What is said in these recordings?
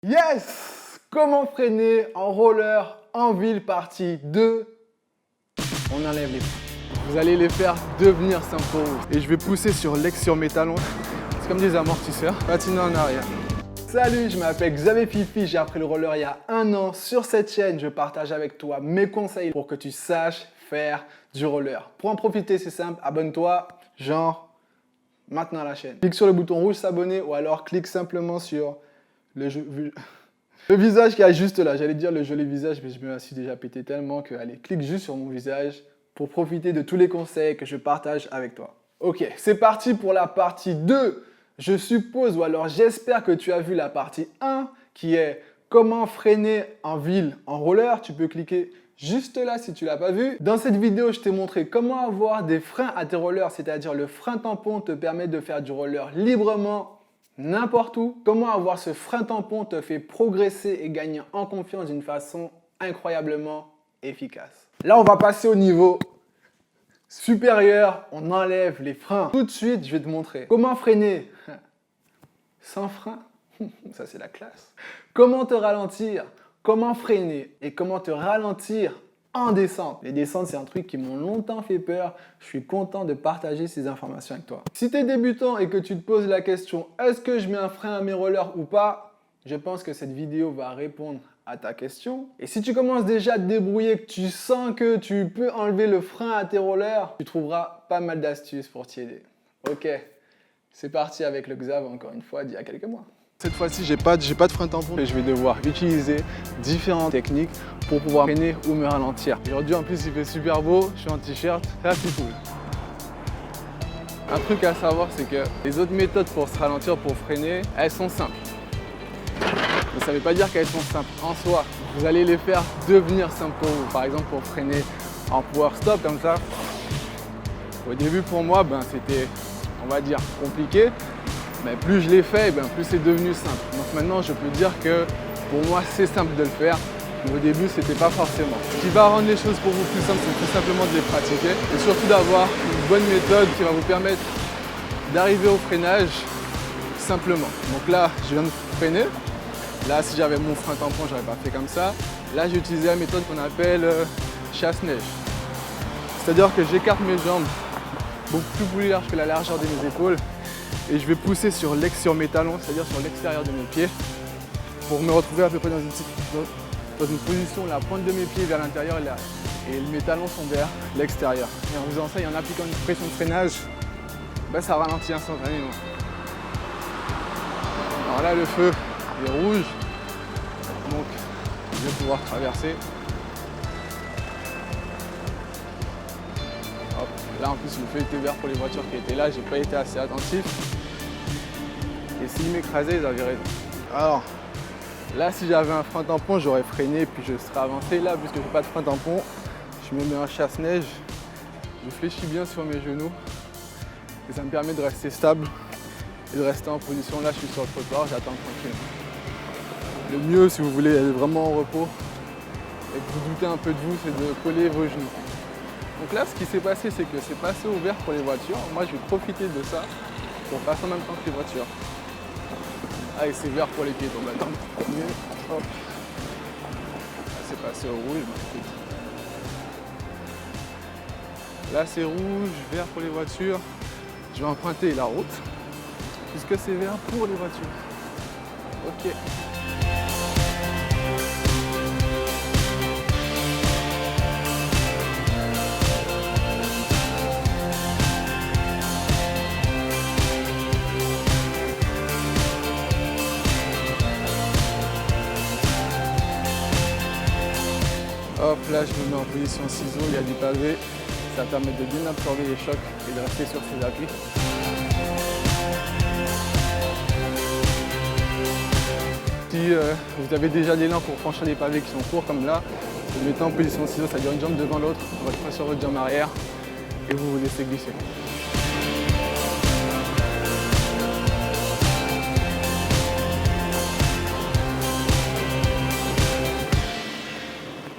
Yes! Comment freiner en roller en ville partie 2. On enlève les freins. Vous allez les faire devenir simples pour vous. Et je vais pousser sur l'ex sur mes talons. C'est comme des amortisseurs. Patiner en arrière. Salut, je m'appelle Xavier Fifi, j'ai appris le roller il y a 1 an. Sur cette chaîne, je partage avec toi mes conseils pour que tu saches faire du roller. Pour en profiter, c'est simple, abonne-toi, genre maintenant à la chaîne. Clique sur le bouton rouge s'abonner ou alors clique simplement sur le visage qui est juste là. J'allais dire le joli visage, mais je me suis déjà pété tellement que, allez, clique juste sur mon visage pour profiter de tous les conseils que je partage avec toi. Ok, c'est parti pour la partie 2. Je suppose, ou alors j'espère que tu as vu la partie 1 qui est comment freiner en ville en roller. Tu peux cliquer juste là si tu ne l'as pas vu. Dans cette vidéo, je t'ai montré comment avoir des freins à tes rollers, c'est-à-dire le frein tampon te permet de faire du roller librement n'importe où. Comment avoir ce frein tampon te fait progresser et gagner en confiance d'une façon incroyablement efficace. Là, on va passer au niveau supérieur, on enlève les freins. Tout de suite, je vais te montrer comment freiner sans frein. Ça, c'est la classe. Comment te ralentir, comment freiner et comment te ralentir en descente. Les descentes, c'est un truc qui m'ont longtemps fait peur. Je suis content de partager ces informations avec toi. Si tu es débutant et que tu te poses la question, est-ce que je mets un frein à mes rollers ou pas? Je pense que cette vidéo va répondre à ta question. Et si tu commences déjà à te débrouiller, que tu sens que tu peux enlever le frein à tes rollers, tu trouveras pas mal d'astuces pour t'y aider. Ok, c'est parti avec le Xav encore une fois d'il y a quelques mois. Cette fois-ci, j'ai pas de frein tampon et je vais devoir utiliser différentes techniques pour pouvoir freiner ou me ralentir. Aujourd'hui, en plus, il fait super beau, je suis en t-shirt, ça c'est cool. Un truc à savoir, c'est que les autres méthodes pour se ralentir, pour freiner, elles sont simples. Mais ça ne veut pas dire qu'elles sont simples en soi. Vous allez les faire devenir simples pour vous. Par exemple, pour freiner en power stop comme ça. Au début, pour moi, c'était, on va dire, compliqué. Mais plus je l'ai fait, plus c'est devenu simple. Donc maintenant, je peux dire que pour moi, c'est simple de le faire. Mais au début, ce n'était pas forcément. Ce qui va rendre les choses pour vous plus simples, c'est tout simplement de les pratiquer. Et surtout d'avoir une bonne méthode qui va vous permettre d'arriver au freinage simplement. Donc là, je viens de freiner. Là, si j'avais mon frein tampon, j'aurais pas fait comme ça. Là, j'ai utilisé la méthode qu'on appelle chasse-neige. C'est-à-dire que j'écarte mes jambes beaucoup plus large que la largeur de mes épaules et je vais pousser sur mes talons, c'est-à-dire sur l'extérieur de mes pieds, pour me retrouver à peu près dans une position où la pointe de mes pieds vers l'intérieur et mes talons sont vers l'extérieur. Et en faisant ça et en appliquant une pression de freinage, ça ralentit instantanément. Alors là, le feu est rouge, donc je vais pouvoir traverser. Hop. Là en plus le feu était vert pour les voitures qui étaient là, j'ai pas été assez attentif. Et s'ils m'écrasaient, ils avaient raison. Alors là, si j'avais un frein tampon, j'aurais freiné puis je serais avancé. Là, puisque j'ai pas de frein tampon, je me mets un chasse-neige, je fléchis bien sur mes genoux et ça me permet de rester stable et de rester en position. Là, je suis sur le trottoir, j'attends tranquille. Le mieux, si vous voulez aller vraiment en repos et que vous doutez un peu de vous, c'est de coller vos genoux. Donc là, ce qui s'est passé, c'est que c'est passé au vert pour les voitures. Moi, je vais profiter de ça pour passer en même temps que les voitures. Ah, et c'est vert pour les piétons. Bah, attends, mieux. Hop. Là, c'est passé au rouge. Là, c'est rouge, vert pour les voitures. Je vais emprunter la route puisque c'est vert pour les voitures. Ok. Hop, là je me mets en position ciseau, il y a du pavé, ça permet de bien absorber les chocs et de rester sur ses appuis. Si vous avez déjà l'élan pour franchir les pavés qui sont courts comme là, vous mettez en position ciseau, c'est-à-dire une jambe devant l'autre, votre frein sur votre jambe arrière et vous vous laissez glisser.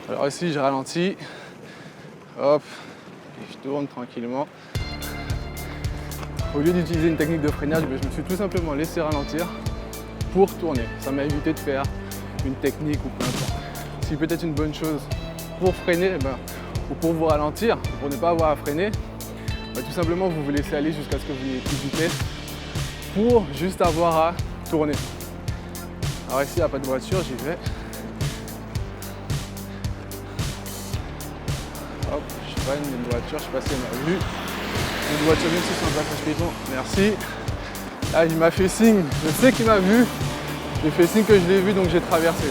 Alors ici, j'ai ralenti, hop, et je tourne tranquillement. Au lieu d'utiliser une technique de freinage, je me suis tout simplement laissé ralentir pour tourner. Ça m'a évité de faire une technique ou peu importe. Si peut-être une bonne chose pour freiner, ou pour vous ralentir, pour ne pas avoir à freiner, tout simplement vous vous laissez aller jusqu'à ce que vous n'ayez plus de vitesse pour juste avoir à tourner. Alors ici il n'y a pas de voiture, j'y vais. Hop, je sais pas, une voiture, je sais pas si elle m'a vu. Une voiture même si c'est un passage piéton, merci. Là il m'a fait signe, je sais qu'il m'a vu. J'ai fait signe que je l'ai vu donc j'ai traversé.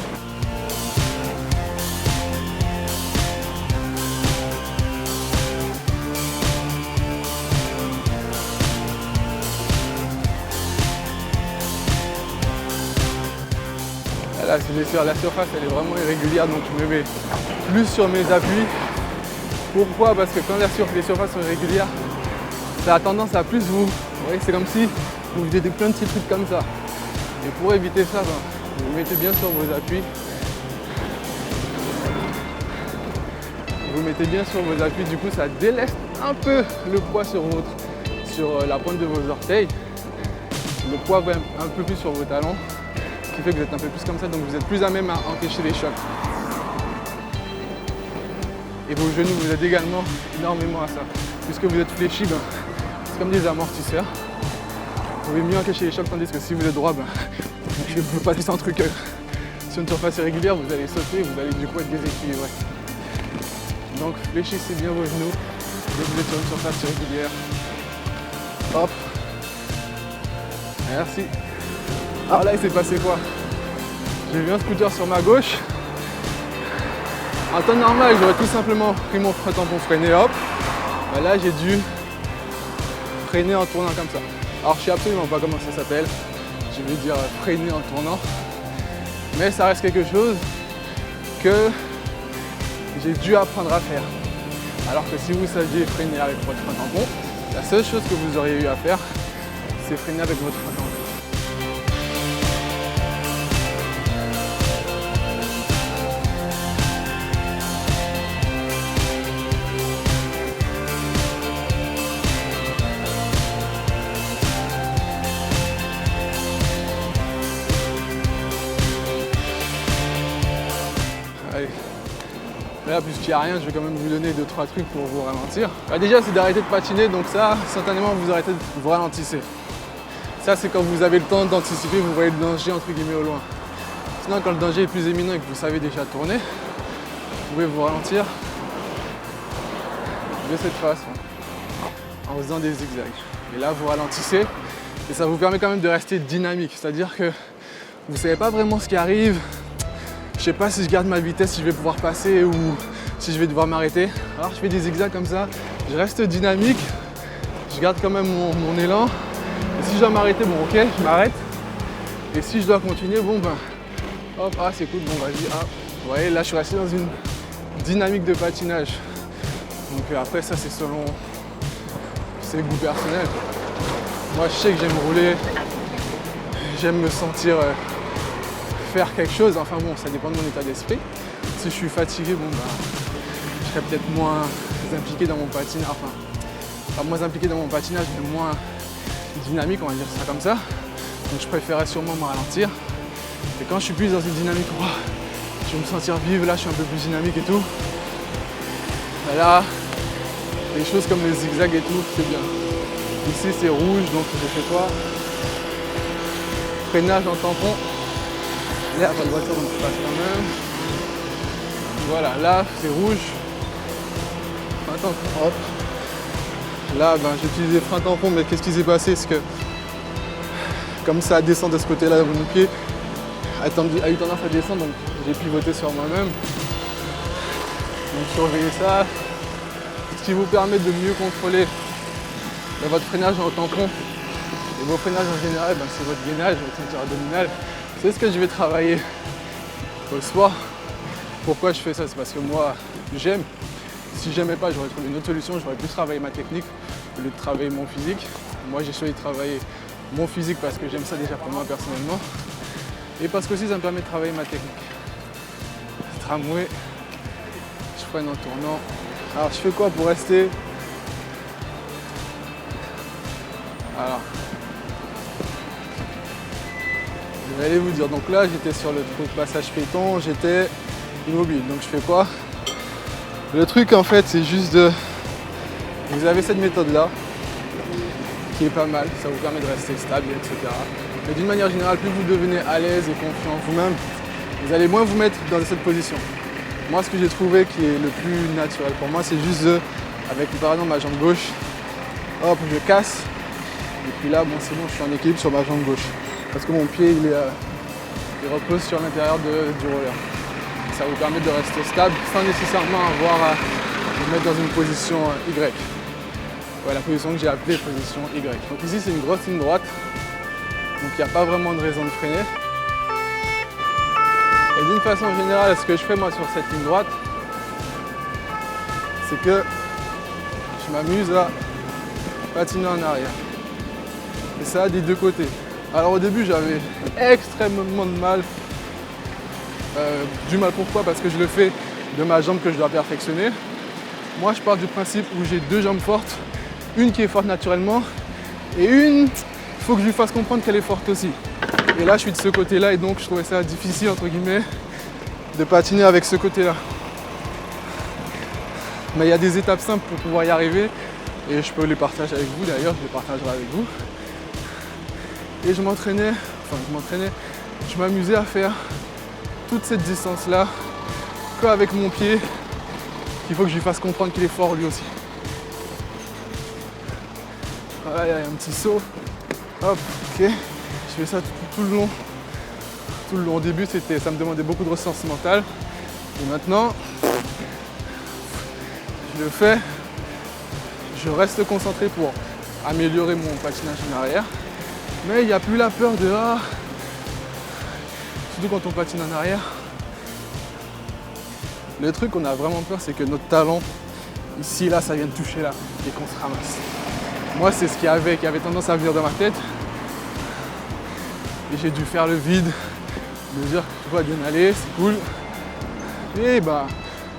Là, la surface elle est vraiment irrégulière donc je me mets plus sur mes appuis. Pourquoi? Parce que quand les surfaces sont irrégulières, ça a tendance à plus vous voyez, c'est comme si vous faisiez plein de petits trucs comme ça. Et pour éviter ça, vous vous mettez bien sur vos appuis. Vous mettez bien sur vos appuis, du coup ça déleste un peu le poids sur la pointe de vos orteils. Le poids va un peu plus sur vos talons. Ce qui fait que vous êtes un peu plus comme ça, donc vous êtes plus à même à empêcher les chocs. Et vos genoux vous aident également énormément à ça. Puisque vous êtes fléchis, c'est comme des amortisseurs. Vous pouvez mieux encaisser les chocs, tandis que si vous êtes droit, je ne peux pas passer un truc sur une surface irrégulière, vous allez sauter, vous allez du coup être déséquilibré. Donc fléchissez bien vos genoux dès que vous êtes sur une surface irrégulière. Hop. Merci. Alors là il s'est passé quoi? J'ai vu un scooter sur ma gauche. En temps normal j'aurais tout simplement pris mon frein tampon freiné, hop. Là j'ai dû freiner en tournant comme ça. Alors je sais absolument pas comment ça s'appelle. Je vais dire freiner en tournant. Mais ça reste quelque chose que j'ai dû apprendre à faire. Alors que si vous saviez freiner avec votre frein tampon, la seule chose que vous auriez eu à faire, c'est freiner avec votre frein tampon. Allez. Là, puisqu'il n'y a rien, je vais quand même vous donner 2-3 trucs pour vous ralentir. Déjà, c'est d'arrêter de patiner, donc ça, instantanément, vous arrêtez, vous ralentissez. Ça, c'est quand vous avez le temps d'anticiper, vous voyez le danger entre guillemets au loin. Sinon, quand le danger est plus éminent et que vous savez déjà tourner, vous pouvez vous ralentir de cette façon, en faisant des zigzags. Et là, vous ralentissez et ça vous permet quand même de rester dynamique. C'est-à-dire que vous ne savez pas vraiment ce qui arrive. Je sais pas si je garde ma vitesse, si je vais pouvoir passer ou si je vais devoir m'arrêter. Alors je fais des zigzags comme ça, je reste dynamique, je garde quand même mon élan. Et si je dois m'arrêter, bon ok, je m'arrête. Et si je dois continuer, bon hop, ah c'est cool, bon vas-y, ah. Vous voyez, là je suis resté dans une dynamique de patinage. Donc après ça c'est selon ses goûts personnels. Moi je sais que j'aime rouler, j'aime me sentir faire quelque chose, enfin bon, ça dépend de mon état d'esprit. Si je suis fatigué, bon je serais peut-être moins impliqué dans mon patinage, enfin, pas moins impliqué dans mon patinage, mais moins dynamique, on va dire ça comme ça. Donc je préférerais sûrement me ralentir. Et quand je suis plus dans une dynamique, je vais me sentir vivre, là je suis un peu plus dynamique et tout. Et là, des choses comme les zigzags et tout, c'est bien. Ici c'est rouge, donc je fais quoi? Freinage en tampon. Là, il n'y a pas de voiture, donc je passe quand même. Voilà, là, c'est rouge. Attends, hop. Là, j'ai utilisé frein tampon, mais qu'est-ce qui s'est passé? C'est que, comme ça descend de ce côté-là, mon pied a eu tendance à descendre, donc j'ai pivoté sur moi-même. Donc, surveillez ça. Ce qui vous permet de mieux contrôler votre freinage en tampon. Et vos freinages en général, c'est votre gainage, votre ceinture abdominale. C'est ce que je vais travailler au soir. Pourquoi je fais ça? C'est parce que moi, j'aime. Si j'aimais pas, j'aurais trouvé une autre solution. J'aurais plus travaillé ma technique au lieu de travailler mon physique. Moi, j'ai choisi de travailler mon physique parce que j'aime ça déjà pour moi personnellement. Et parce que aussi, ça me permet de travailler ma technique. Tramway, je freine en tournant. Alors, je fais quoi pour rester? Alors, Je vais aller vous dire, donc là j'étais sur le passage piéton, j'étais immobile. Donc je fais quoi? Le truc en fait c'est juste de... Vous avez cette méthode là, qui est pas mal, ça vous permet de rester stable, etc. Mais d'une manière générale, plus vous devenez à l'aise et confiant en vous-même, vous allez moins vous mettre dans cette position. Moi ce que j'ai trouvé qui est le plus naturel pour moi, c'est juste de, avec par exemple ma jambe gauche, hop je casse, et puis là bon c'est bon, je suis en équilibre sur ma jambe gauche. Parce que mon pied il repose sur l'intérieur du roller. Ça vous permet de rester stable sans nécessairement avoir à vous mettre dans une position Y. Ouais, la position que j'ai appelée position Y. Donc ici c'est une grosse ligne droite, donc il n'y a pas vraiment de raison de freiner. Et d'une façon générale, ce que je fais moi sur cette ligne droite, c'est que je m'amuse à patiner en arrière. Et ça des deux côtés. Alors au début j'avais extrêmement de mal. Pourquoi? Parce que je le fais de ma jambe que je dois perfectionner. Moi je pars du principe où j'ai deux jambes fortes, une qui est forte naturellement et une, il faut que je lui fasse comprendre qu'elle est forte aussi. Et là je suis de ce côté là et donc je trouvais ça difficile entre guillemets de patiner avec ce côté là. Mais il y a des étapes simples pour pouvoir y arriver et je peux les partager avec vous d'ailleurs, je les partagerai avec vous. Et je m'amusais à faire toute cette distance là qu'avec mon pied, qu'il faut que je lui fasse comprendre qu'il est fort lui aussi. Voilà, il y a un petit saut, hop, ok, je fais ça tout le long. Tout le long. Au début ça me demandait beaucoup de ressources mentales et maintenant je le fais, je reste concentré pour améliorer mon patinage en arrière. Mais il n'y a plus la peur de surtout quand on patine en arrière. Le truc qu'on a vraiment peur, c'est que notre talon, ici, là, ça vient de toucher là et qu'on se ramasse. Moi, c'est ce qui avait tendance à venir dans ma tête. Et j'ai dû faire le vide, me dire que tout va bien aller, c'est cool. Et bah,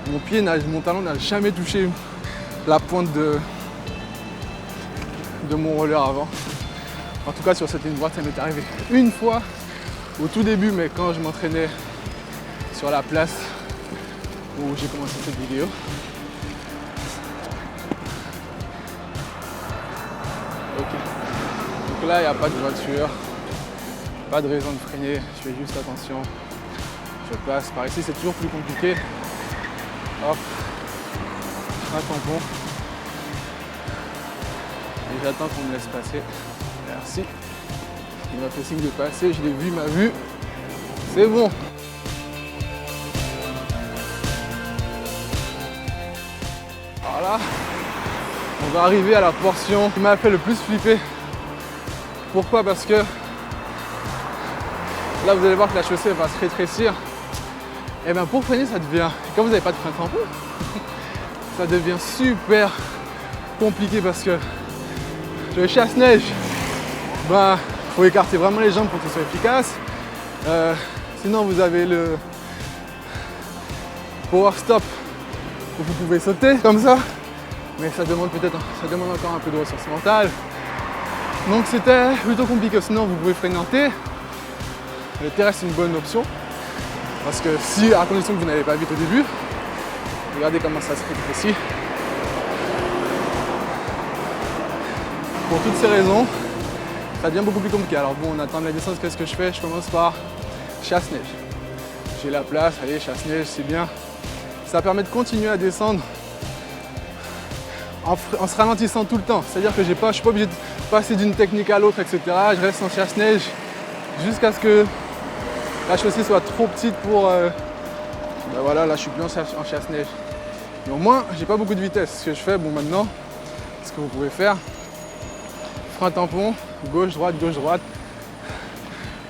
mon talon n'a jamais touché la pointe de mon roller avant. En tout cas sur cette ligne droite, ça m'est arrivé une fois au tout début, mais quand je m'entraînais sur la place où j'ai commencé cette vidéo. Ok. Donc là, il n'y a pas de voiture, pas de raison de freiner, je fais juste attention. Je passe par ici, c'est toujours plus compliqué. Hop, un tampon. Et j'attends qu'on me laisse passer. Merci. Il m'a fait signe de passer, je l'ai vu, il m'a vu. C'est bon. Alors là, on va arriver à la portion qui m'a fait le plus flipper. Pourquoi? Parce que là, vous allez voir que la chaussée va se rétrécir. Et bien pour freiner, ça devient, quand vous n'avez pas de frein tampon, ça devient super compliqué parce que le chasse-neige, il faut écarter vraiment les jambes pour que ce soit efficace. Sinon vous avez le power stop où vous pouvez sauter comme ça, mais ça demande encore un peu de ressources mentales. Donc c'était plutôt compliqué. Sinon vous pouvez freiner en T. Le T reste une bonne option parce que si, à condition que vous n'allez pas vite au début, regardez comment ça se rétrécit. Pour toutes ces raisons, ça devient beaucoup plus compliqué. Alors bon, on attend la descente, qu'est-ce que je fais? Je commence par chasse-neige. J'ai la place, allez, chasse-neige, c'est bien. Ça permet de continuer à descendre en se ralentissant tout le temps. C'est-à-dire que je ne suis pas obligé de passer d'une technique à l'autre, etc. Je reste en chasse-neige jusqu'à ce que la chaussée soit trop petite pour... voilà, là je suis plus en chasse-neige. Mais au moins, j'ai pas beaucoup de vitesse. Ce que je fais, bon maintenant, ce que vous pouvez faire, frein tampon, gauche, droite,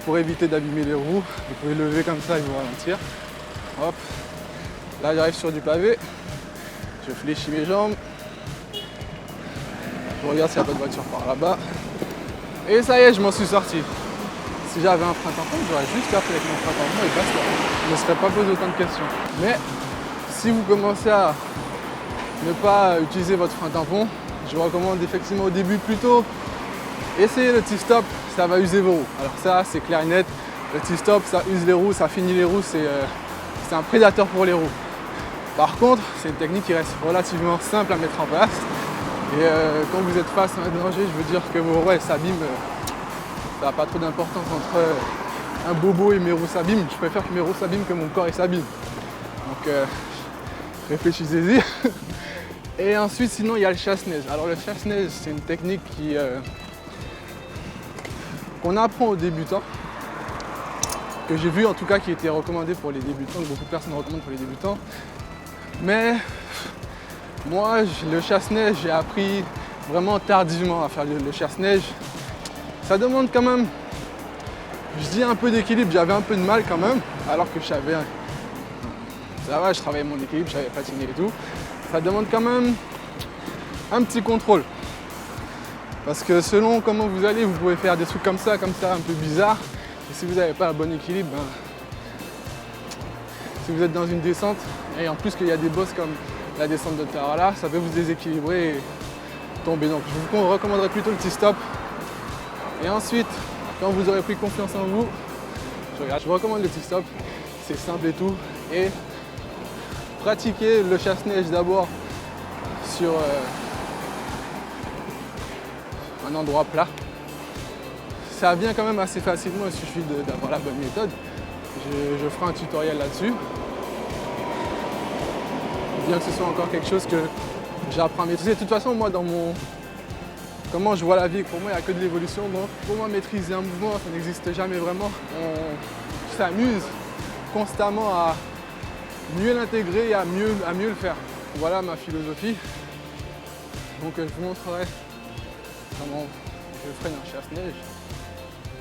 pour éviter d'abîmer les roues. Vous pouvez lever comme ça et vous ralentir. Hop. Là, j'arrive sur du pavé. Je fléchis mes jambes. Je regarde s'il n'y a pas de voiture par là-bas. Et ça y est, je m'en suis sorti. Si j'avais un frein tampon, j'aurais juste fait avec mon frein tampon et basta. Je ne me serais pas posé autant de questions. Mais si vous commencez à ne pas utiliser votre frein tampon, je vous recommande effectivement au début plutôt essayer le tip stop, ça va user vos roues. Alors ça, c'est clair et net, Le T-stop, ça use les roues, ça finit les roues, c'est un prédateur pour les roues. Par contre, c'est une technique qui reste relativement simple à mettre en place. Et quand vous êtes face à un danger, je veux dire que vos roues s'abîment. Ça n'a pas trop d'importance entre un bobo et mes roues s'abîment. Je préfère que mes roues s'abîment que mon corps s'abîme. Donc réfléchissez-y. Et ensuite, sinon, il y a le chasse-neige. Alors le chasse-neige, c'est une technique qu'on apprend aux débutants, que j'ai vu en tout cas qui était recommandée pour les débutants, que beaucoup de personnes recommandent pour les débutants. Mais moi, le chasse-neige, j'ai appris vraiment tardivement à faire le chasse-neige. Ça demande quand même, je dis un peu d'équilibre, j'avais un peu de mal quand même, alors que ça va, je travaillais mon équilibre, j'avais patiné et tout. Ça demande quand même un petit contrôle. Parce que selon comment vous allez, vous pouvez faire des trucs comme ça, un peu bizarres. Et si vous n'avez pas un bon équilibre, si vous êtes dans une descente, et en plus qu'il y a des bosses comme la descente de Tarala, ça peut vous déséquilibrer et tomber. Donc je vous recommanderais plutôt le T-stop. Et ensuite, quand vous aurez pris confiance en vous, je vous recommande le T-stop. C'est simple et tout. Et pratiquez le chasse-neige d'abord sur un endroit plat. Ça vient quand même assez facilement, il suffit d'avoir la bonne méthode. Je ferai un tutoriel là-dessus. Bien que ce soit encore quelque chose que j'apprends à maîtriser. De toute façon, moi, comment je vois la vie, pour moi, il n'y a que de l'évolution. Donc, pour moi, maîtriser un mouvement, ça n'existe jamais vraiment. On s'amuse constamment à mieux l'intégrer et à mieux le faire. Voilà ma philosophie. Donc, je vous montrerai comment je freine un chasse-neige.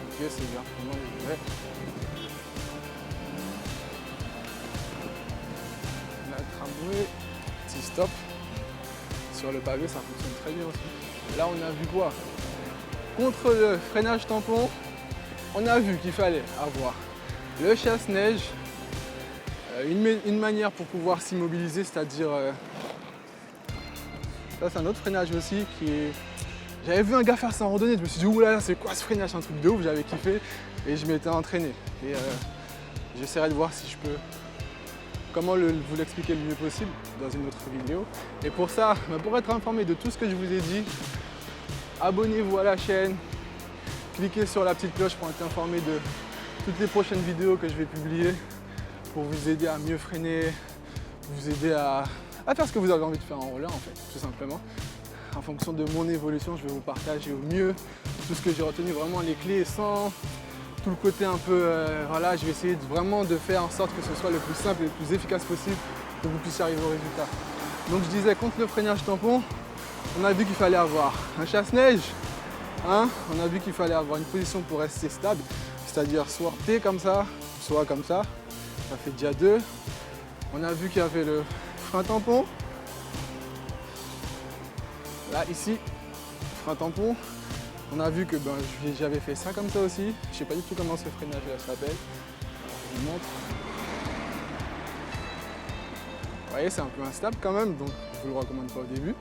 Ok, c'est bien. Comment je vais. La tramway, petit stop. Sur le pavé, ça fonctionne très bien aussi. Là, on a vu quoi? Contre le freinage tampon, on a vu qu'il fallait avoir le chasse-neige, une manière pour pouvoir s'immobiliser, c'est-à-dire ça c'est un autre freinage aussi qui est... J'avais vu un gars faire ça en randonnée, je me suis dit oulala, c'est quoi ce freinage, c'est un truc de ouf, j'avais kiffé et je m'étais entraîné. Et j'essaierai de voir si je peux comment vous l'expliquer le mieux possible dans une autre vidéo. Et pour ça, pour être informé de tout ce que je vous ai dit, abonnez-vous à la chaîne, cliquez sur la petite cloche pour être informé de toutes les prochaines vidéos que je vais publier pour vous aider à mieux freiner, vous aider à faire ce que vous avez envie de faire en roller en fait, tout simplement. En fonction de mon évolution, je vais vous partager au mieux tout ce que j'ai retenu, vraiment les clés sans tout le côté un peu, voilà, je vais essayer vraiment de faire en sorte que ce soit le plus simple et le plus efficace possible pour que vous puissiez arriver au résultat. Donc je disais, contre le freinage tampon, on a vu qu'il fallait avoir un chasse-neige, hein, on a vu qu'il fallait avoir une position pour rester stable, c'est-à-dire soit T comme ça, soit comme ça fait déjà 2. On a vu qu'il y avait le frein tampon, là ici, frein tampon. On a vu que j'avais fait ça comme ça aussi. Je ne sais pas du tout comment ce freinage là s'appelle. Je vous montre. Vous voyez, c'est un peu instable quand même, donc je ne vous le recommande pas au début.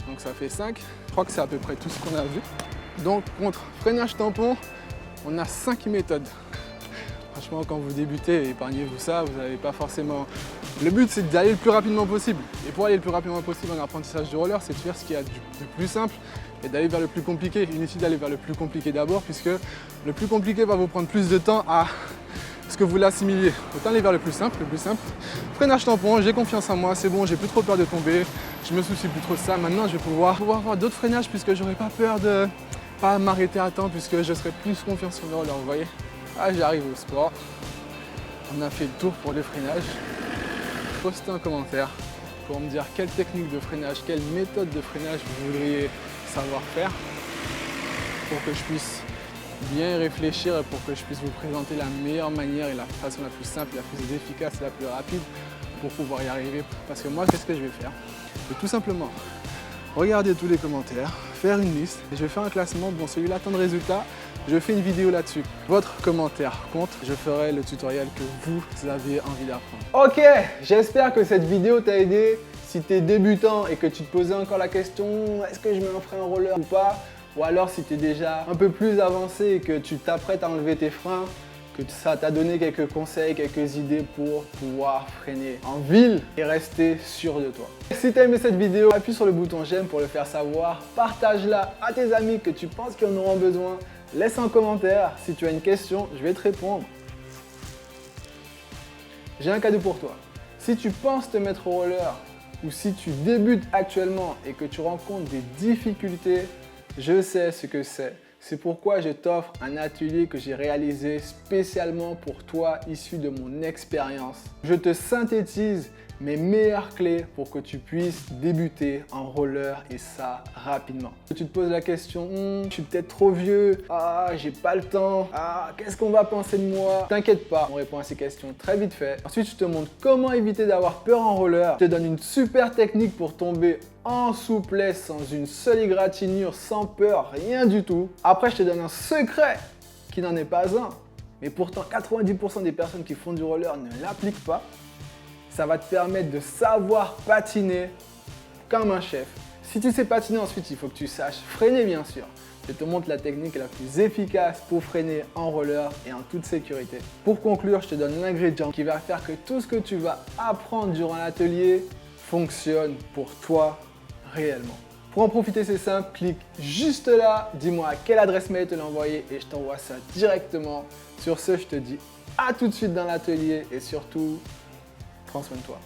Donc ça fait 5. Je crois que c'est à peu près tout ce qu'on a vu. Donc contre freinage tampon, on a 5 méthodes. Franchement, quand vous débutez, épargnez-vous ça. Vous n'avez pas forcément... Le but, c'est d'aller le plus rapidement possible. Et pour aller le plus rapidement possible en apprentissage de roller, c'est de faire ce qu'il y a de plus simple et d'aller vers le plus compliqué. Inutile d'aller vers le plus compliqué d'abord, puisque le plus compliqué va vous prendre plus de temps à ce que vous l'assimiliez. Autant aller vers le plus simple, Freinage tampon, j'ai confiance en moi, c'est bon, j'ai plus trop peur de tomber, je me soucie plus trop de ça. Maintenant, je vais pouvoir avoir d'autres freinages puisque j'aurai pas peur de pas m'arrêter à temps, puisque je serai plus confiance sur le roller, vous voyez. Ah, j'arrive au sport. On a fait le tour pour le freinage. Postez un commentaire pour me dire quelle technique de freinage, quelle méthode de freinage vous voudriez savoir faire pour que je puisse bien réfléchir et pour que je puisse vous présenter la meilleure manière et la façon la plus simple, la plus efficace et la plus rapide pour pouvoir y arriver. Parce que moi, qu'est-ce que je vais faire? Je vais tout simplement regarder tous les commentaires, faire une liste et je vais faire un classement. Bon, celui-là, tant de résultats, je fais une vidéo là-dessus. Votre commentaire compte, je ferai le tutoriel que vous avez envie d'apprendre. Ok, j'espère que cette vidéo t'a aidé. Si tu es débutant et que tu te posais encore la question, est-ce que je mets un frein roller ou pas? Ou alors si tu es déjà un peu plus avancé et que tu t'apprêtes à enlever tes freins, que ça t'a donné quelques conseils, quelques idées pour pouvoir freiner en ville et rester sûr de toi. Si tu as aimé cette vidéo, appuie sur le bouton j'aime pour le faire savoir, partage-la à tes amis que tu penses qu'ils en auront besoin, laisse un commentaire, si tu as une question, je vais te répondre. J'ai un cadeau pour toi. Si tu penses te mettre au roller ou si tu débutes actuellement et que tu rencontres des difficultés, je sais ce que c'est. C'est pourquoi je t'offre un atelier que j'ai réalisé spécialement pour toi, issu de mon expérience. Je te synthétise mes meilleures clés pour que tu puisses débuter en roller et ça rapidement. Tu te poses la question, je suis peut-être trop vieux, j'ai pas le temps, qu'est-ce qu'on va penser de moi? T'inquiète pas, on répond à ces questions très vite fait. Ensuite, je te montre comment éviter d'avoir peur en roller. Je te donne une super technique pour tomber en souplesse, sans une seule égratignure, sans peur, rien du tout. Après, je te donne un secret qui n'en est pas un, mais pourtant 90% des personnes qui font du roller ne l'appliquent pas. Ça va te permettre de savoir patiner comme un chef. Si tu sais patiner ensuite, il faut que tu saches freiner bien sûr. Je te montre la technique la plus efficace pour freiner en roller et en toute sécurité. Pour conclure, je te donne l'ingrédient qui va faire que tout ce que tu vas apprendre durant l'atelier fonctionne pour toi réellement. Pour en profiter, c'est simple, clique juste là, dis-moi à quelle adresse mail te l'envoyer et je t'envoie ça directement. Sur ce, je te dis à tout de suite dans l'atelier et surtout, prends soin de toi.